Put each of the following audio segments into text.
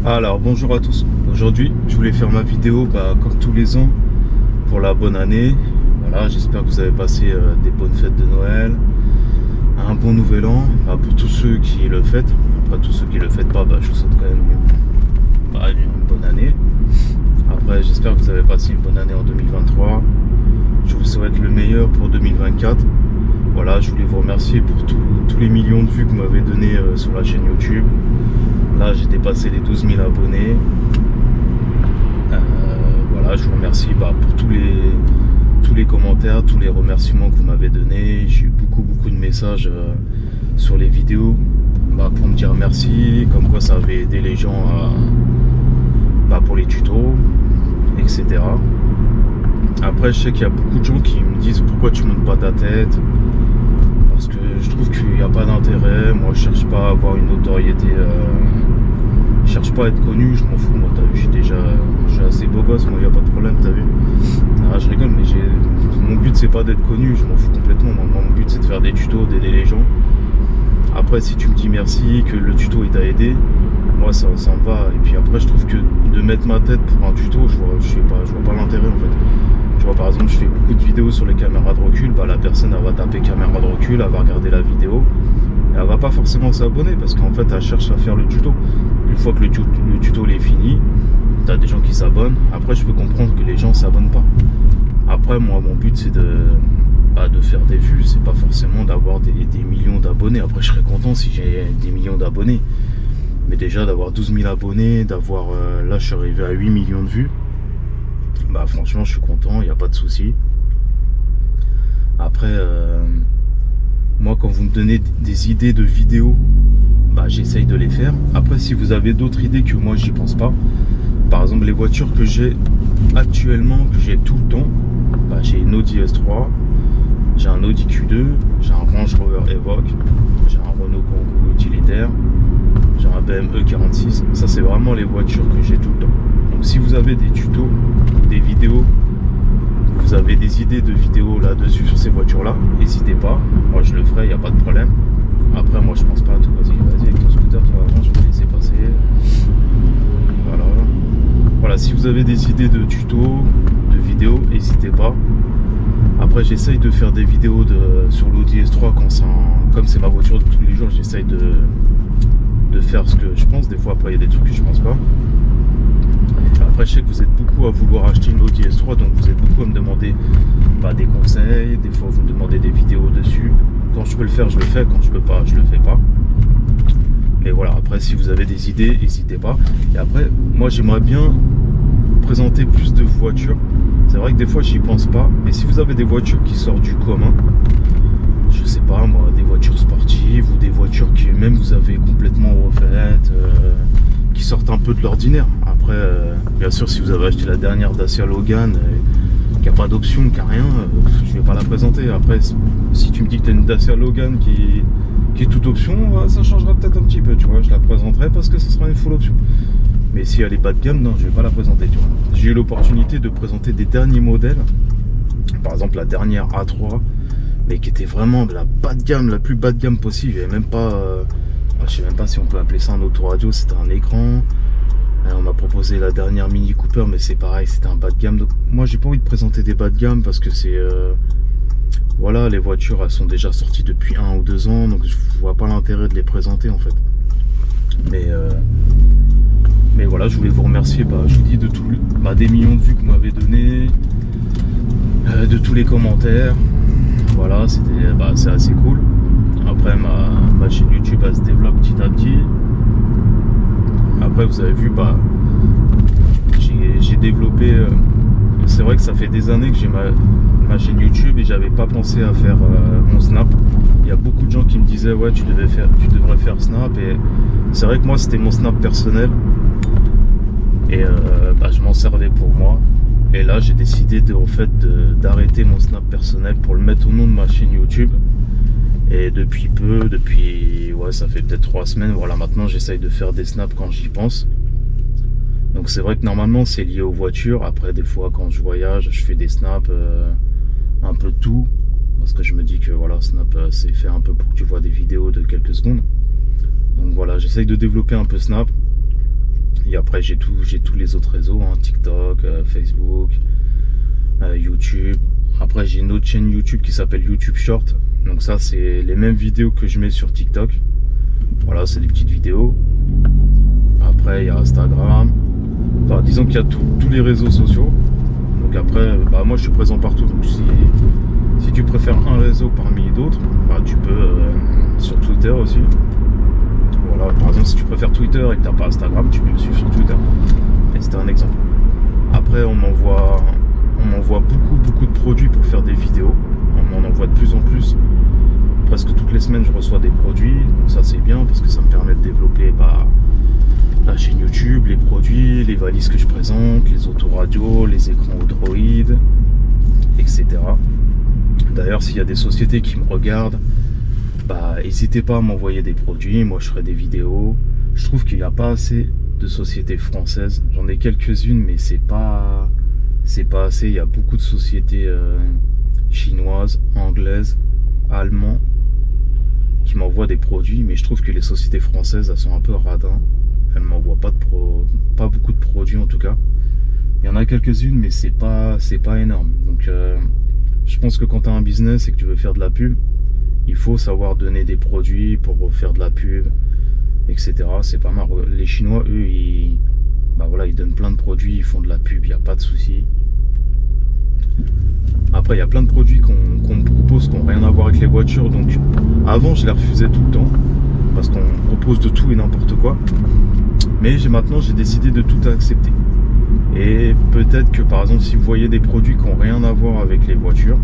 Alors bonjour à tous, aujourd'hui je voulais faire ma vidéo comme tous les ans pour la bonne année. Voilà, j'espère que vous avez passé des bonnes fêtes de Noël, un bon nouvel an pour tous ceux qui le fêtent. Après tous ceux qui le fêtent pas, je vous souhaite quand même une bonne année. Après j'espère que vous avez passé une bonne année en 2023. Je vous souhaite le meilleur pour 2024. Voilà, je voulais vous remercier pour tous les millions de vues que vous m'avez donné sur la chaîne YouTube. Là, j'ai dépassé les 12 000 abonnés. Voilà, je vous remercie pour tous les commentaires, tous les remerciements que vous m'avez donnés. J'ai eu beaucoup de messages sur les vidéos pour me dire merci, comme quoi ça avait aidé les gens pour les tutos, etc. Après, je sais qu'il y a beaucoup de gens qui me disent pourquoi tu montes pas ta tête. Parce que je trouve qu'il n'y a pas d'intérêt. Moi, je cherche pas à avoir une notoriété. Je cherche pas à être connu. Je m'en fous. Moi, t'as vu, je suis assez beau gosse. Moi, il n'y a pas de problème. T'as vu. Je rigole, mais mon but c'est pas d'être connu. Je m'en fous complètement. Moi, mon but c'est de faire des tutos, d'aider les gens. Après, si tu me dis merci, que le tuto il t'a aidé, moi ça me va. Et puis après, je trouve que de mettre ma tête pour un tuto, je vois pas l'intérêt en fait. Tu vois, par exemple, je fais beaucoup de vidéos sur les caméras de recul. La personne elle va taper caméra de recul, elle va regarder la vidéo et elle va pas forcément s'abonner parce qu'en fait elle cherche à faire le tuto. Une fois que le tuto est fini, t'as des gens qui s'abonnent. Après, je peux comprendre que les gens s'abonnent pas. Après, moi, mon but c'est de faire des vues, c'est pas forcément d'avoir des millions d'abonnés. Après, je serais content si j'ai des millions d'abonnés. Mais déjà d'avoir 12 000 abonnés, d'avoir là je suis arrivé à 8 millions de vues. Franchement, je suis content, il n'y a pas de souci. Après, moi, quand vous me donnez des idées de vidéos, j'essaye de les faire. Après, si vous avez d'autres idées que moi, j'y pense pas. Par exemple, les voitures que j'ai actuellement, que j'ai tout le temps, j'ai une Audi S3, j'ai un Audi Q2, j'ai un Range Rover Evoque, j'ai un Renault Kangoo utilitaire, j'ai un BMW 46. Ça, c'est vraiment les voitures que j'ai tout le temps. Donc si vous avez des tutos, des vidéos, vous avez des idées de vidéos là-dessus sur ces voitures-là, n'hésitez pas. Moi, je le ferai, il n'y a pas de problème. Après, moi, je pense pas à tout. Vas-y, avec ton scooter, tu vas voir, je vais te laisser passer. Voilà, si vous avez des idées de tutos, de vidéos, n'hésitez pas. Après, j'essaye de faire des vidéos sur l'Audi S3 comme c'est ma voiture de tous les jours. J'essaye de faire ce que je pense. Des fois, après, il y a des trucs que je pense pas. Après, je sais que vous êtes beaucoup à vouloir acheter une Audi S3, donc vous êtes beaucoup à me demander des conseils. Des fois, vous me demandez des vidéos dessus. Quand je peux le faire, je le fais. Quand je peux pas, je le fais pas. Mais voilà, après, si vous avez des idées, n'hésitez pas. Et après, moi, j'aimerais bien présenter plus de voitures. C'est vrai que des fois, j'y pense pas. Mais si vous avez des voitures qui sortent du commun, je sais pas moi, des voitures sportives ou des voitures qui même vous avez complètement refaites, qui sortent un peu de l'ordinaire. Après, bien sûr, si vous avez acheté la dernière Dacia Logan, qui n'a pas d'option, qui n'a rien, je vais pas la présenter. Après, si tu me dis que tu as une Dacia Logan qui est toute option, ça changera peut-être un petit peu, tu vois. Je la présenterai parce que ce sera une full option. Mais si elle est bas de gamme, non, je vais pas la présenter, tu vois. J'ai eu l'opportunité de présenter des derniers modèles, par exemple la dernière A3, mais qui était vraiment de la bas de gamme, la plus bas de gamme possible. Il y avait même pas, je sais même pas si on peut appeler ça un autoradio, c'était un écran. On m'a proposé la dernière Mini Cooper, mais c'est pareil, c'était un bas de gamme. Donc moi, j'ai pas envie de présenter des bas de gamme parce que c'est, voilà, les voitures, elles sont déjà sorties depuis 1 ou 2 ans, donc je vois pas l'intérêt de les présenter en fait. Mais voilà, je voulais vous remercier, je vous dis de tout, des millions de vues que vous m'avez donné, de tous les commentaires. Voilà, c'est assez cool. Après, ma chaîne YouTube, elle se développe petit à petit. Après, vous avez vu, j'ai développé. C'est vrai que ça fait des années que j'ai ma chaîne YouTube et j'avais pas pensé à faire mon Snap. Il y a beaucoup de gens qui me disaient ouais, tu devrais faire Snap, et c'est vrai que moi c'était mon Snap personnel et je m'en servais pour moi. Et là, j'ai décidé d'arrêter mon Snap personnel pour le mettre au nom de ma chaîne YouTube. Et depuis ça fait peut-être 3 semaines, voilà, maintenant j'essaye de faire des snaps quand j'y pense. Donc c'est vrai que normalement c'est lié aux voitures. Après, des fois quand je voyage, je fais des snaps un peu de tout, parce que je me dis que voilà, Snap c'est fait un peu pour que tu vois des vidéos de quelques secondes. Donc voilà, j'essaye de développer un peu Snap. Et après j'ai tous les autres réseaux, hein, TikTok, Facebook, YouTube. Après j'ai une autre chaîne YouTube qui s'appelle YouTube Short. Donc ça c'est les mêmes vidéos que je mets sur TikTok. Voilà, c'est des petites vidéos. Après il y a Instagram. Enfin, disons qu'il y a tous les réseaux sociaux. Donc après, moi je suis présent partout. Donc si tu préfères un réseau parmi d'autres, tu peux sur Twitter aussi. Voilà, par exemple si tu préfères Twitter et que tu n'as pas Instagram, tu peux me suivre sur Twitter. Et c'était un exemple. Après on m'envoie beaucoup de produits pour faire des vidéos. On m'en envoie de plus en plus. Presque toutes les semaines je reçois des produits. Donc ça c'est bien parce que ça me permet de développer la chaîne YouTube, les produits, les valises que je présente, les autoradios, les écrans Android, etc. D'ailleurs, s'il y a des sociétés qui me regardent, n'hésitez pas à m'envoyer des produits. Moi, je ferai des vidéos. Je trouve qu'il n'y a pas assez de sociétés françaises. J'en ai quelques-unes, mais c'est pas assez. Il y a beaucoup de sociétés chinoises, anglaises, allemandes qui m'envoient des produits, mais je trouve que les sociétés françaises, elles sont un peu radins. Elle m'envoie pas beaucoup de produits en tout cas. Il y en a quelques-unes, mais c'est pas énorme. Donc je pense que quand tu as un business et que tu veux faire de la pub, il faut savoir donner des produits pour faire de la pub, etc. C'est pas mal. Les Chinois, eux, ils donnent plein de produits, ils font de la pub, il n'y a pas de souci. Après, il y a plein de produits qu'on me propose qui n'ont rien à voir avec les voitures. Donc avant, je les refusais tout le temps parce qu'on me propose de tout et n'importe quoi. Mais maintenant, j'ai décidé de tout accepter. Et peut-être que par exemple, si vous voyez des produits qui n'ont rien à voir avec les voitures,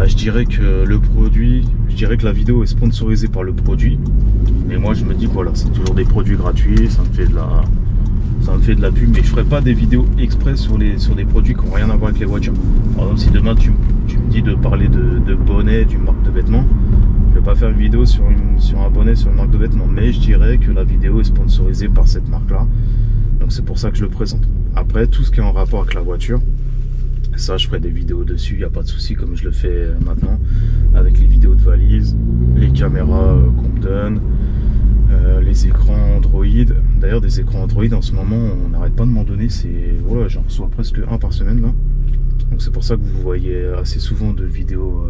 je dirais que la vidéo est sponsorisée par le produit. Mais moi, je me dis voilà, c'est toujours des produits gratuits, ça me fait de la pub, mais je ferai pas des vidéos exprès sur des produits qui n'ont rien à voir avec les voitures. Par exemple, si demain tu me dis de parler de bonnet, d'une marque de vêtements, je vais pas faire une vidéo sur un bonnet, sur une marque de vêtements, mais je dirais que la vidéo est sponsorisée par cette marque-là. Donc c'est pour ça que je le présente. Après, tout ce qui est en rapport avec la voiture, ça je ferai des vidéos dessus, il n'y a pas de souci, comme je le fais maintenant, avec les vidéos de valises, les caméras qu'on me donne, les écrans Android. D'ailleurs, des écrans Android en ce moment, on n'arrête pas de m'en donner. Voilà, j'en reçois presque un par semaine là. Donc c'est pour ça que vous voyez assez souvent de vidéos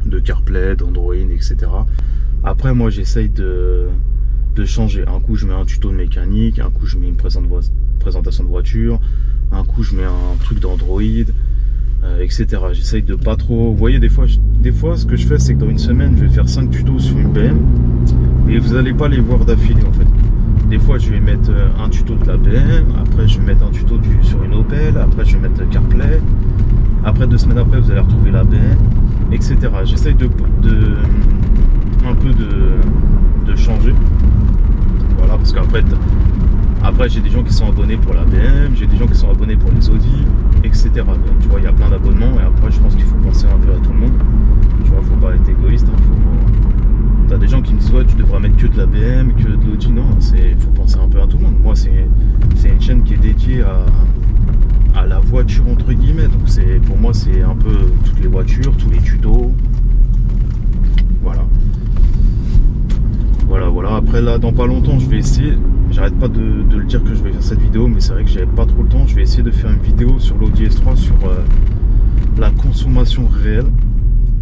de CarPlay, d'Android, etc. Après, moi j'essaye de changer. Un coup je mets un tuto de mécanique, un coup je mets une présentation de voiture, un coup je mets un truc d'Android, etc. J'essaye de pas trop. Vous voyez, des fois ce que je fais, c'est que dans une semaine je vais faire 5 tutos sur une BM et vous n'allez pas les voir d'affilée en fait. Des fois je vais mettre un tuto de la BM, après je vais mettre un tuto sur une Opel, après je vais mettre CarPlay, après 2 semaines après vous allez retrouver la BM, etc. J'essaye un peu de changer. Voilà, parce qu'après j'ai des gens qui sont abonnés pour la BM, j'ai des gens qui sont abonnés pour les Audi, etc. Donc, tu vois, il y a plein d'abonnements et après je pense qu'il faut penser un peu à tout le monde. Tu vois, faut pas être égoïste, hein, t'as des gens qui me disent ouais, tu devrais mettre que de la BM, que de l'Audi. Non, faut penser un peu à tout le monde. Moi c'est une chaîne qui est dédiée à la voiture entre guillemets. Donc pour moi c'est un peu toutes les voitures, tous les tutos. Voilà. Après là, dans pas longtemps, je vais essayer. J'arrête pas de le dire que je vais faire cette vidéo, mais c'est vrai que j'avais pas trop le temps. Je vais essayer de faire une vidéo sur l'Audi S3 sur la consommation réelle.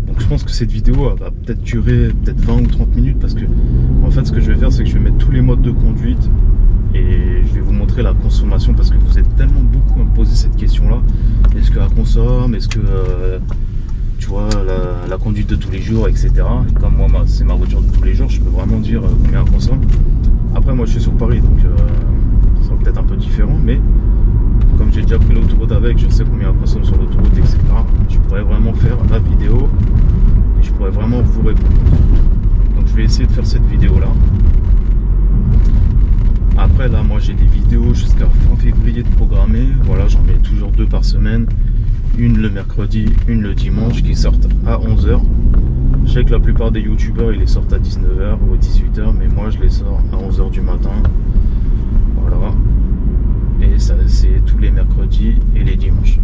Donc je pense que cette vidéo va peut-être durer 20 ou 30 minutes parce que en fait ce que je vais faire, c'est que je vais mettre tous les modes de conduite et je vais vous montrer la consommation parce que vous êtes tellement beaucoup à me poser cette question là. Est-ce qu'elle consomme? Est-ce que tu vois, la conduite de tous les jours, etc. Et comme moi, c'est ma voiture de tous les jours, je peux vraiment dire combien elle consomme. Après, moi, je suis sur Paris, donc ça sera peut-être un peu différent, mais comme j'ai déjà pris l'autoroute avec, je sais combien elle consomme sur l'autoroute, etc. Je pourrais vraiment faire la vidéo et je pourrais vraiment vous répondre. Donc, je vais essayer de faire cette vidéo-là. Après, là, moi, j'ai des vidéos jusqu'à fin février de programmer. Voilà, j'en mets toujours 2 par semaine. Une le mercredi, une le dimanche qui sortent à 11h. Je sais que la plupart des youtubeurs ils les sortent à 19h ou à 18h, mais moi je les sors à 11h du matin. Voilà. Et ça c'est tous les mercredis et les dimanches.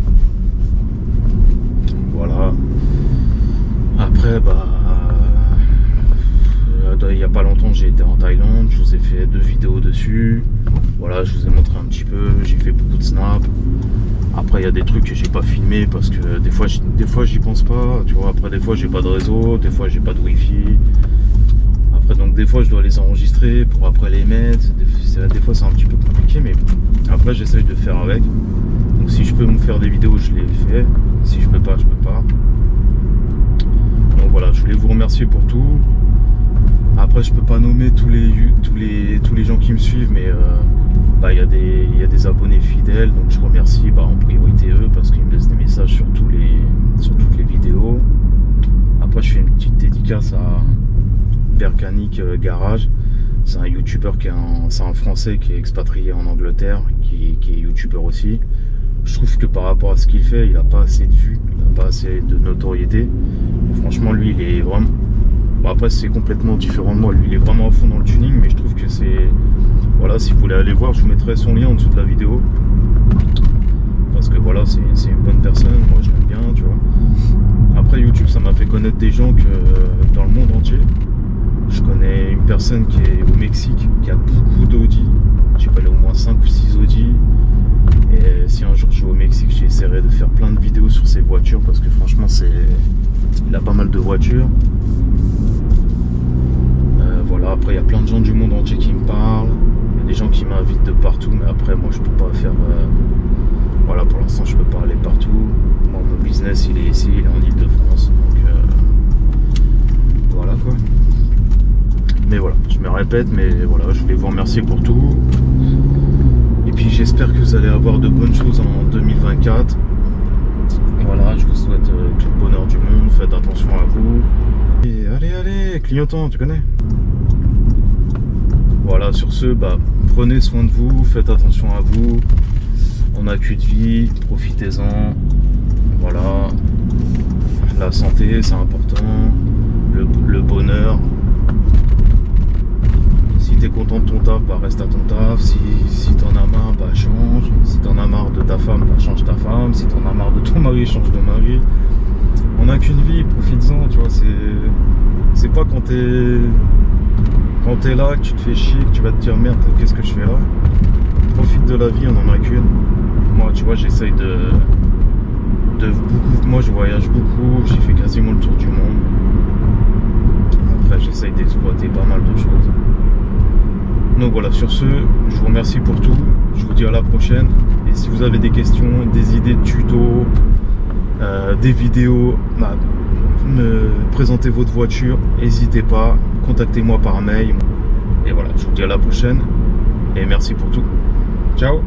Voilà. Après il n'y a pas longtemps j'ai été en Thaïlande, je vous ai fait 2 vidéos dessus. Voilà, je vous ai montré un petit peu, j'ai fait beaucoup de snaps. Après il y a des trucs que j'ai pas filmé parce que des fois j'y pense pas, tu vois. Après des fois j'ai pas de réseau, des fois j'ai pas de wifi. Après donc des fois je dois les enregistrer pour après les mettre. Des fois c'est un petit peu compliqué, mais après j'essaye de faire avec. Donc si je peux me faire des vidéos, je les fais. Si je peux pas, je peux pas. Donc voilà, je voulais vous remercier pour tout. Après je peux pas nommer tous les gens qui me suivent, mais il y a des abonnés fidèles, donc je remercie en priorité eux parce qu'ils me laissent des messages sur toutes les vidéos. Après je fais une petite dédicace à Berkanic Garage. C'est un youtubeur c'est un français qui est expatrié en Angleterre, qui est youtubeur aussi. Je trouve que par rapport à ce qu'il fait, il n'a pas assez de vues, il n'a pas assez de notoriété. Franchement, lui, il est vraiment... après, c'est complètement différent de moi. Lui, il est vraiment à fond dans le tuning, mais je trouve que c'est... Voilà, si vous voulez aller voir, je vous mettrai son lien en dessous de la vidéo. Parce que voilà, c'est une bonne personne, moi je l'aime bien, tu vois. Après, YouTube, ça m'a fait connaître des gens dans le monde entier. Je connais une personne qui est au Mexique, qui a beaucoup d'Audi. Je sais pas, il a au moins 5 ou 6 Audi. Et si un jour je vais au Mexique, j'essaierai de faire plein de vidéos sur ses voitures parce que franchement, il a pas mal de voitures. Voilà, après il y a plein de gens du monde entier qui me parlent. Il y a des gens qui m'invitent de partout, mais après moi je peux pas faire... voilà, pour l'instant je peux pas aller partout. Moi, mon business il est ici, il est en Ile-de-France. Donc voilà quoi. Mais voilà, je me répète, mais voilà, je voulais vous remercier pour tout. Et puis j'espère que vous allez avoir de bonnes choses en 2024. Voilà, je vous souhaite tout le bonheur du monde, faites attention à vous. Et allez, clignotant, tu connais. Voilà, sur ce, prenez soin de vous, faites attention à vous. On n'a qu'une vie, profitez-en. Voilà, la santé c'est important, le bonheur. Si t'es content de ton taf, reste à ton taf. Si t'en as marre, change. Si t'en as marre de ta femme, change ta femme. Si t'en as marre de ton mari, change de mari. On n'a qu'une vie, profites-en, tu vois. C'est pas quand t'es là, que tu te fais chier, que tu vas te dire merde, qu'est-ce que je fais là. Profite de la vie, on en a qu'une. Moi, tu vois, j'essaye de beaucoup. Moi, je voyage beaucoup, j'ai fait quasiment le tour du monde. Après, j'essaye d'exploiter pas mal de choses. Donc voilà, sur ce, je vous remercie pour tout. Je vous dis à la prochaine. Et si vous avez des questions, des idées de tutos, des vidéos, me présentez votre voiture, n'hésitez pas, contactez-moi par mail. Et voilà, je vous dis à la prochaine. Et merci pour tout. Ciao.